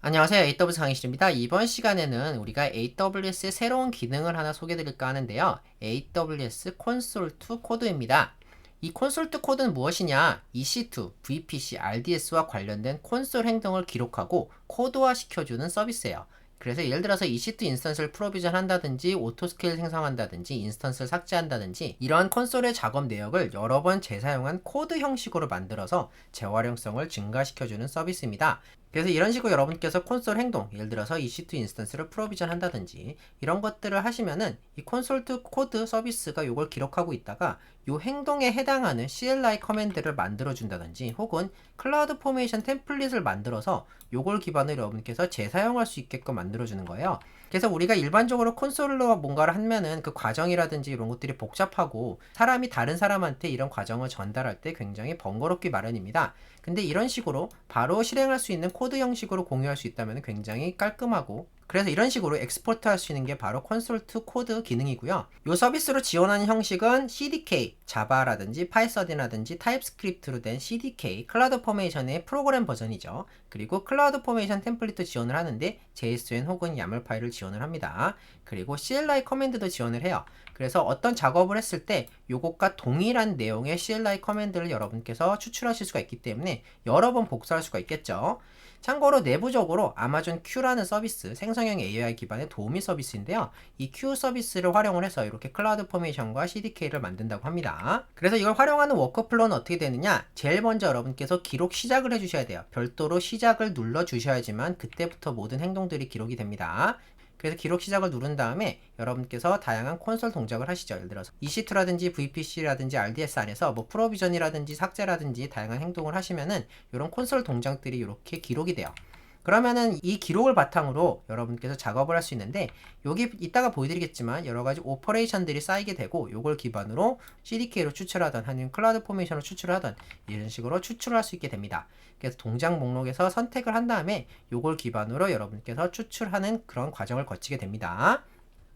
안녕하세요. AWS 강의실입니다. 이번 시간에는 우리가 AWS의 새로운 기능을 하나 소개해드릴까 하는데요. AWS 콘솔 투 코드입니다. 이 콘솔 투 코드는 무엇이냐? EC2, VPC, RDS와 관련된 콘솔 행동을 기록하고 코드화 시켜주는 서비스예요. 그래서 예를 들어서 EC2 인스턴스를 프로비전 한다든지 오토스케일 생성한다든지 인스턴스를 삭제한다든지 이러한 콘솔의 작업 내역을 여러 번 재사용한 코드 형식으로 만들어서 재활용성을 증가시켜주는 서비스입니다. 그래서 이런 식으로 여러분께서 콘솔 행동, 예를 들어서 EC2 인스턴스를 프로비전 한다든지 이런 것들을 하시면은 이 콘솔 투 코드 서비스가 이걸 기록하고 있다가 이 행동에 해당하는 CLI 커맨드를 만들어 준다든지 혹은 클라우드 포메이션 템플릿을 만들어서 요걸 기반으로 여러분께서 재사용할 수 있게끔 만들어 주는 거예요. 그래서 우리가 일반적으로 콘솔로 뭔가를 하면은 그 과정이라든지 이런 것들이 복잡하고 사람이 다른 사람한테 이런 과정을 전달할 때 굉장히 번거롭기 마련입니다. 근데 이런 식으로 바로 실행할 수 있는 코드 형식으로 공유할 수 있다면 굉장히 깔끔하고, 그래서 이런 식으로 엑스포트 할 수 있는 게 바로 콘솔 투 코드 기능이고요. 이 서비스로 지원하는 형식은 CDK, 자바라든지 파이썬이라든지 타입스크립트로 된 CDK, 클라우드 포메이션의 프로그램 버전이죠. 그리고 클라우드 포메이션 템플릿도 지원을 하는데 JSON 혹은 YAML 파일을 지원을 합니다. 그리고 CLI 커맨드도 지원을 해요. 그래서 어떤 작업을 했을 때 요것과 동일한 내용의 CLI 커맨드를 여러분께서 추출하실 수가 있기 때문에 여러 번 복사할 수가 있겠죠. 참고로 내부적으로 아마존 Q라는 서비스, 생성형 AI 기반의 도우미 서비스인데요. 이 Q 서비스를 활용을 해서 이렇게 클라우드 포메이션과 CDK를 만든다고 합니다. 그래서 이걸 활용하는 워크플로우는 어떻게 되느냐? 제일 먼저 여러분께서 기록 시작을 해주셔야 돼요. 별도로 시작을 눌러주셔야지만 그때부터 모든 행동들이 기록이 됩니다. 그래서 기록 시작을 누른 다음에 여러분께서 다양한 콘솔 동작을 하시죠. 예를 들어서 EC2라든지 VPC라든지 RDS 안에서 뭐 프로비전이라든지 삭제라든지 다양한 행동을 하시면은 이런 콘솔 동작들이 이렇게 기록이 돼요. 그러면은 이 기록을 바탕으로 여러분께서 작업을 할 수 있는데, 여기 이따가 보여드리겠지만 여러가지 오퍼레이션들이 쌓이게 되고 요걸 기반으로 CDK로 추출하던 아니면 클라우드 포메이션으로 추출하던 이런 식으로 추출을 할 수 있게 됩니다. 그래서 동작 목록에서 선택을 한 다음에 요걸 기반으로 여러분께서 추출하는 그런 과정을 거치게 됩니다.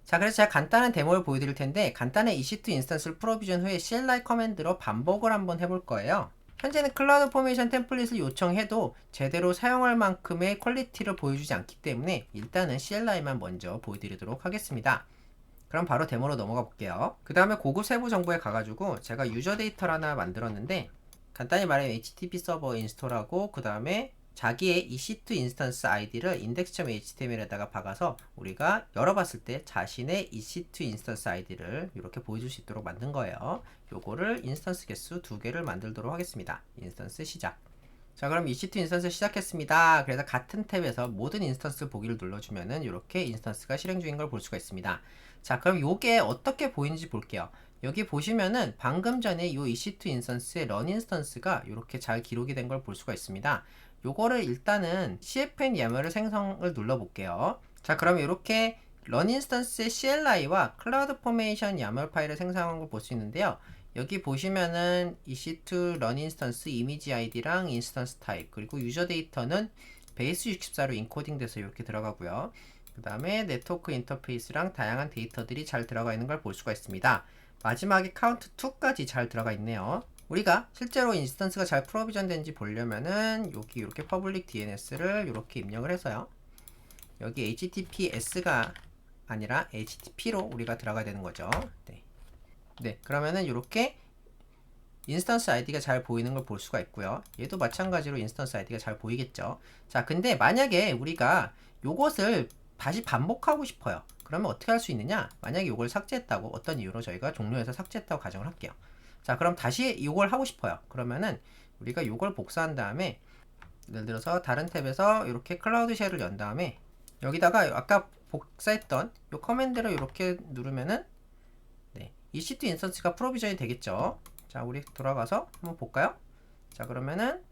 자, 그래서 제가 간단한 데모를 보여드릴 텐데, 간단한 EC2 인스턴스를 프로비전 후에 CLI 커맨드로 반복을 한번 해볼 거예요. 현재는 클라우드 포메이션 템플릿을 요청해도 제대로 사용할 만큼의 퀄리티를 보여주지 않기 때문에 일단은 CLI만 먼저 보여드리도록 하겠습니다. 그럼 바로 데모로 넘어가 볼게요. 그 다음에 고급 세부 정보에 가가지고 제가 유저 데이터를 하나 만들었는데, 간단히 말하면 HTTP 서버 인스톨하고 그 다음에 자기의 EC2 인스턴스 아이디를 index.html에다가 박아서 우리가 열어봤을 때 자신의 EC2 인스턴스 아이디를 이렇게 보여줄 수 있도록 만든 거예요. 요거를 인스턴스 개수 2개를 만들도록 하겠습니다. 인스턴스 시작. 자, 그럼 EC2 인스턴스 시작했습니다. 그래서 같은 탭에서 모든 인스턴스 보기를 눌러주면은 이렇게 인스턴스가 실행 중인 걸 볼 수가 있습니다. 자, 그럼 요게 어떻게 보이는지 볼게요. 여기 보시면은 방금 전에 이 EC2 인스턴스의 런 인스턴스가 이렇게 잘 기록이 된 걸 볼 수가 있습니다. 요거를 일단은 cfn YAML을 생성을 눌러 볼게요. 자, 그럼 이렇게 런 인스턴스의 CLI와 클라우드 포메이션 YAML 파일을 생성한 걸 볼 수 있는데요. 여기 보시면은 EC2 런 인스턴스 이미지 아이디랑 인스턴스 타입, 그리고 유저 데이터는 베이스 64로 인코딩 돼서 이렇게 들어가고요. 그 다음에 네트워크 인터페이스랑 다양한 데이터들이 잘 들어가 있는 걸 볼 수가 있습니다. 마지막에 카운트 2까지 잘 들어가 있네요. 우리가 실제로 인스턴스가 잘 프로비전 된지 보려면은 여기 이렇게 퍼블릭 DNS를 이렇게 입력을 해서요. 여기 HTTPS가 아니라 HTTP로 우리가 들어가야 되는 거죠. 네, 그러면은 이렇게 인스턴스 아이디가 잘 보이는 걸 볼 수가 있고요. 얘도 마찬가지로 인스턴스 아이디가 잘 보이겠죠. 자, 근데 만약에 우리가 요것을 다시 반복하고 싶어요. 그러면 어떻게 할 수 있느냐? 만약에 요걸 삭제했다고, 어떤 이유로 저희가 종료해서 삭제했다고 가정을 할게요. 자, 그럼 다시 이걸 하고 싶어요. 그러면은 우리가 요걸 복사한 다음에 예를 들어서 다른 탭에서 이렇게 클라우드 쉘을 연 다음에 여기다가 아까 복사했던 요 커맨드를 이렇게 누르면은 EC2 인스턴스가 프로비전이 되겠죠. 자, 우리 돌아가서 한번 볼까요? 자, 그러면은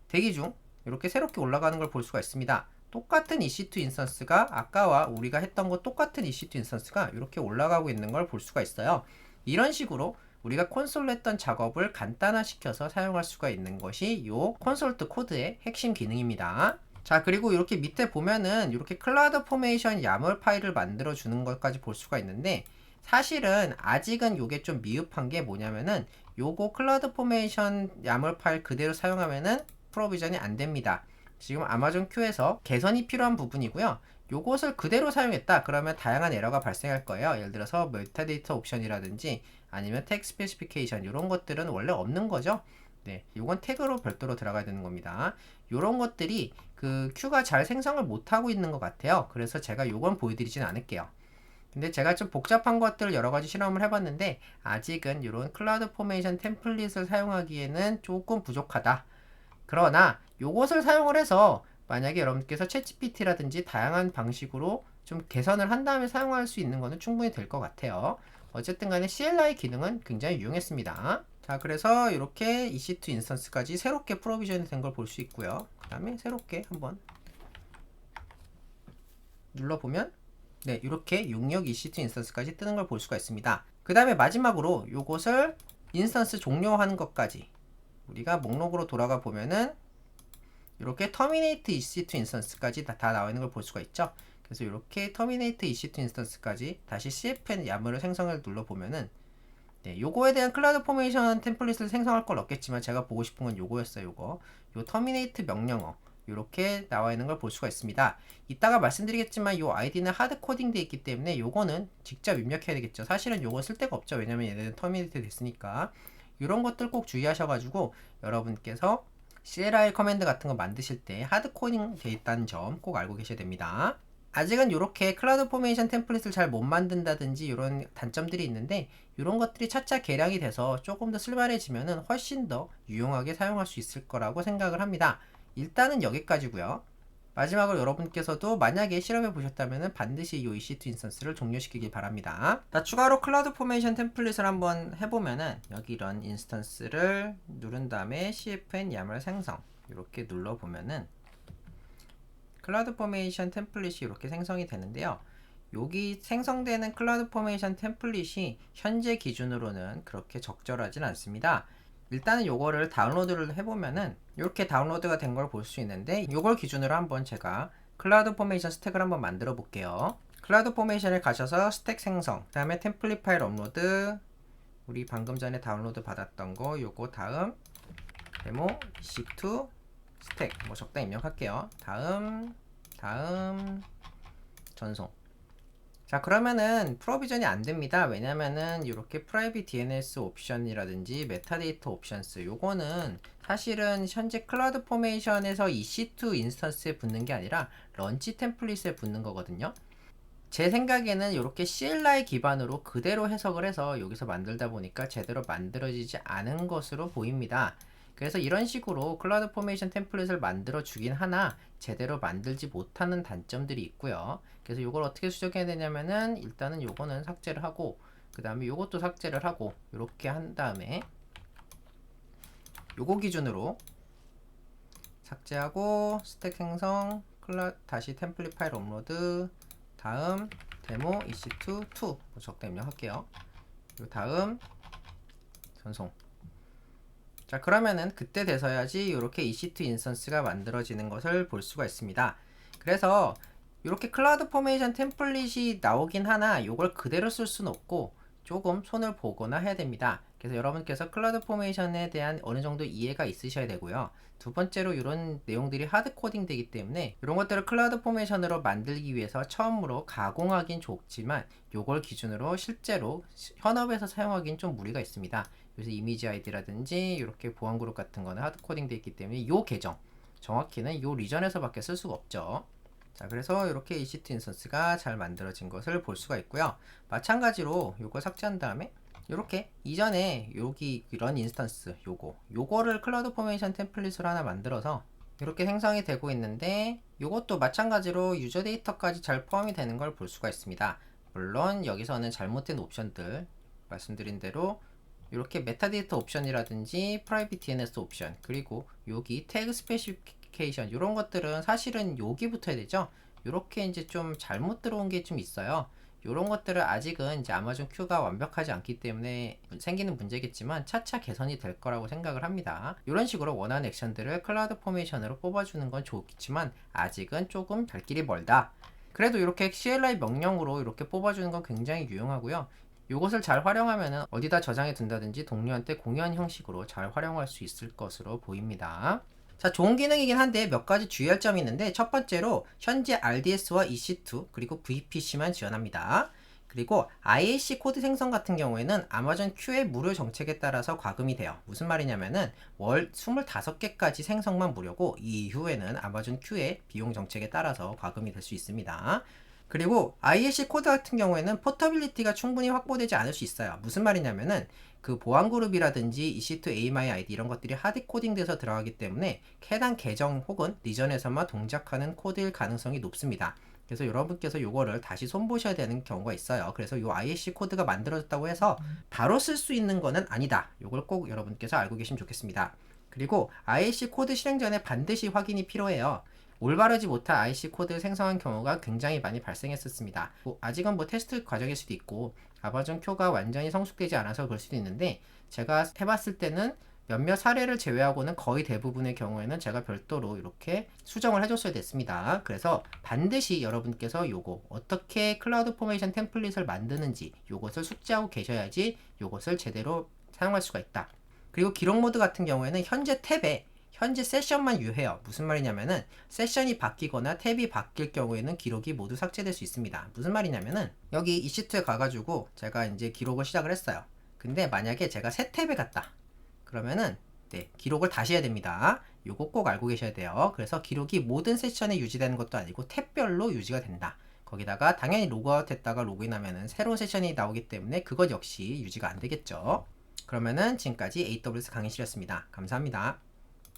대기 중 이렇게 새롭게 올라가는 걸 볼 수가 있습니다. 똑같은 EC2 인스턴스가 아까와 우리가 했던 거 똑같은 EC2 인스턴스가 이렇게 올라가고 있는 걸 볼 수가 있어요. 이런 식으로 우리가 콘솔로 했던 작업을 간단화시켜서 사용할 수가 있는 것이 요 콘솔 투 코드의 핵심 기능입니다. 자, 그리고 이렇게 밑에 보면은 이렇게 클라우드 포메이션 YAML 파일을 만들어 주는 것까지 볼 수가 있는데, 사실은 아직은 요게 좀 미흡한 게 뭐냐면은 요거 클라우드 포메이션 YAML 파일 그대로 사용하면은 프로비전이 안 됩니다. 지금 아마존 큐에서 개선이 필요한 부분이고요. 요것을 그대로 사용했다 그러면 다양한 에러가 발생할 거예요. 예를 들어서 메타데이터 옵션이라든지 아니면 태그 스페시피케이션 이런 것들은 원래 없는 거죠. 네, 요건 태그로 별도로 들어가야 되는 겁니다. 요런 것들이 그 큐가 잘 생성을 못하고 있는 것 같아요. 그래서 제가 요건 보여드리진 않을게요. 근데 제가 좀 복잡한 것들을 여러 가지 실험을 해봤는데 아직은 이런 클라우드 포메이션 템플릿을 사용하기에는 조금 부족하다. 그러나 요것을 사용을 해서 만약에 여러분께서 챗GPT라든지 다양한 방식으로 좀 개선을 한 다음에 사용할 수 있는 것은 충분히 될 것 같아요. 어쨌든 간에 CLI 기능은 굉장히 유용했습니다. 자, 그래서 이렇게 EC2 인스턴스까지 새롭게 프로비전이 된 걸 볼 수 있고요. 그 다음에 새롭게 한번 눌러보면 네, 이렇게 66 EC2 인스턴스까지 뜨는 걸 볼 수가 있습니다. 그 다음에 마지막으로 요것을 인스턴스 종료하는 것까지 우리가 목록으로 돌아가 보면은 이렇게 terminate EC2 인스턴스까지 다 나와 있는 걸 볼 수가 있죠. 그래서 이렇게 terminate EC2 인스턴스까지 다시 cfn YAML을 생성을 눌러보면은 네, 요거에 대한 클라우드 포메이션 템플릿을 생성할 건 없겠지만 제가 보고 싶은 건 요거였어요. 요거 요 terminate 명령어 이렇게 나와 있는 걸 볼 수가 있습니다. 이따가 말씀드리겠지만 요 아이디는 하드 코딩 되어 있기 때문에 요거는 직접 입력해야 되겠죠. 사실은 요거 쓸 데가 없죠. 왜냐면 얘네는 터미네이트 됐으니까. 이런 것들 꼭 주의하셔가지고 여러분께서 CLI 커맨드 같은 거 만드실 때 하드 코딩 되어 있다는 점 꼭 알고 계셔야 됩니다. 아직은 이렇게 클라우드 포메이션 템플릿을 잘 못 만든다든지 이런 단점들이 있는데 이런 것들이 차차 개량이 돼서 조금 더 쓸만해지면 훨씬 더 유용하게 사용할 수 있을 거라고 생각을 합니다. 일단은 여기까지고요. 마지막으로 여러분께서도 만약에 실험해 보셨다면 반드시 이 EC2 인스턴스를 종료시키길 바랍니다. 자, 추가로 클라우드 포메이션 템플릿을 한번 해보면은 여기 이런 인스턴스를 누른 다음에 cfn YAML 생성 이렇게 눌러보면은 클라우드 포메이션 템플릿이 이렇게 생성이 되는데요. 여기 생성되는 클라우드 포메이션 템플릿이 현재 기준으로는 그렇게 적절하진 않습니다. 일단은 요거를 다운로드를 해보면은 이렇게 다운로드가 된 걸 볼 수 있는데 요걸 기준으로 한번 제가 클라우드 포메이션 스택을 한번 만들어 볼게요. 클라우드 포메이션에 가셔서 스택 생성, 그 다음에 템플릿 파일 업로드, 우리 방금 전에 다운로드 받았던 거 요거 다음 데모 EC2 스택 뭐 적당히 입력할게요. 다음 전송. 자, 그러면은 프로비전이 안 됩니다. 왜냐면은 이렇게 프라이빗 DNS 옵션이라든지 메타데이터 옵션스 요거는 사실은 현재 클라우드 포메이션에서 EC2 인스턴스에 붙는 게 아니라 런치 템플릿에 붙는 거거든요. 제 생각에는 이렇게 CLI 기반으로 그대로 해석을 해서 여기서 만들다 보니까 제대로 만들어지지 않은 것으로 보입니다. 그래서 이런 식으로 클라우드 포메이션 템플릿을 만들어 주긴 하나 제대로 만들지 못하는 단점들이 있고요. 그래서 이걸 어떻게 수정해야 되냐면은 일단은 요거는 삭제를 하고 그 다음에 요것도 삭제를 하고 이렇게 한 다음에 요거 기준으로 삭제하고 스택 생성 다시 템플릿 파일 업로드 다음 데모 EC2 적당 입력할게요. 그리고 다음 전송. 자, 그러면은 그때 돼서야지 이렇게 EC2 인스턴스가 만들어지는 것을 볼 수가 있습니다. 그래서 이렇게 클라우드 포메이션 템플릿이 나오긴 하나 이걸 그대로 쓸 수는 없고 조금 손을 보거나 해야 됩니다. 그래서 여러분께서 클라우드 포메이션에 대한 어느 정도 이해가 있으셔야 되고요. 두 번째로 이런 내용들이 하드 코딩 되기 때문에 이런 것들을 클라우드 포메이션으로 만들기 위해서 처음으로 가공하긴 좋지만 이걸 기준으로 실제로 현업에서 사용하기는 좀 무리가 있습니다. 그래서 이미지 아이디라든지 이렇게 보안 그룹 같은 거는 하드 코딩 되어 있기 때문에 이 계정 정확히는 이 리전에서 밖에 쓸 수가 없죠. 자, 그래서 이렇게 EC2 인스턴스가 잘 만들어진 것을 볼 수가 있고요. 마찬가지로 요거 삭제한 다음에 이렇게 이전에 여기 런 인스턴스 요거를 클라우드 포메이션 템플릿으로 하나 만들어서 이렇게 생성이 되고 있는데 요것도 마찬가지로 유저 데이터까지 잘 포함이 되는 걸 볼 수가 있습니다. 물론 여기서는 잘못된 옵션들 말씀드린 대로 이렇게 메타데이터 옵션이라든지 프라이빗 DNS 옵션 그리고 여기 태그 스페시피케이션 이런 것들은 사실은 여기 붙어야 되죠. 이렇게 이제 좀 잘못 들어온 게 좀 있어요. 이런 것들은 아직은 이제 아마존 큐가 완벽하지 않기 때문에 생기는 문제겠지만 차차 개선이 될 거라고 생각을 합니다. 이런 식으로 원하는 액션들을 클라우드 포메이션으로 뽑아주는 건 좋겠지만 아직은 조금 갈 길이 멀다. 그래도 이렇게 CLI 명령으로 이렇게 뽑아주는 건 굉장히 유용하고요. 이것을 잘 활용하면 어디다 저장해 둔다든지 동료한테 공유한 형식으로 잘 활용할 수 있을 것으로 보입니다. 자, 좋은 기능이긴 한데 몇 가지 주의할 점이 있는데, 첫 번째로 현재 RDS와 EC2 그리고 VPC만 지원합니다. 그리고 IAC 코드 생성 같은 경우에는 아마존 Q의 무료 정책에 따라서 과금이 돼요. 무슨 말이냐면은 월 25개까지 생성만 무료고 이 이후에는 아마존 Q의 비용 정책에 따라서 과금이 될 수 있습니다. 그리고 IAC 코드 같은 경우에는 포터빌리티가 충분히 확보되지 않을 수 있어요. 무슨 말이냐면은 그 보안 그룹이라든지 EC2 AMI-ID 이런 것들이 하드 코딩돼서 들어가기 때문에 해당 계정 혹은 리전에서만 동작하는 코드일 가능성이 높습니다. 그래서 여러분께서 이거를 다시 손보셔야 되는 경우가 있어요. 그래서 이 IAC 코드가 만들어졌다고 해서 바로 쓸 수 있는 거는 아니다. 이걸 꼭 여러분께서 알고 계시면 좋겠습니다. 그리고 IAC 코드 실행 전에 반드시 확인이 필요해요. 올바르지 못한 IC 코드를 생성한 경우가 굉장히 많이 발생했었습니다. 아직은 테스트 과정일 수도 있고 아마존 큐가 완전히 성숙되지 않아서 그럴 수도 있는데, 제가 해봤을 때는 몇몇 사례를 제외하고는 거의 대부분의 경우에는 제가 별도로 이렇게 수정을 해줬어야 됐습니다. 그래서 반드시 여러분께서 요거 어떻게 클라우드 포메이션 템플릿을 만드는지 요것을 숙지하고 계셔야지 요것을 제대로 사용할 수가 있다. 그리고 기록 모드 같은 경우에는 현재 탭에 현재 세션만 유해요. 무슨 말이냐면은 세션이 바뀌거나 탭이 바뀔 경우에는 기록이 모두 삭제될 수 있습니다. 무슨 말이냐면은 여기 EC2에 가가지고 제가 이제 기록을 시작을 했어요. 근데 만약에 제가 새 탭에 갔다. 그러면은 기록을 다시 해야 됩니다. 요거 꼭 알고 계셔야 돼요. 그래서 기록이 모든 세션에 유지되는 것도 아니고 탭별로 유지가 된다. 거기다가 당연히 로그아웃 했다가 로그인하면은 새로운 세션이 나오기 때문에 그것 역시 유지가 안 되겠죠. 그러면은 지금까지 AWS 강의실이었습니다. 감사합니다.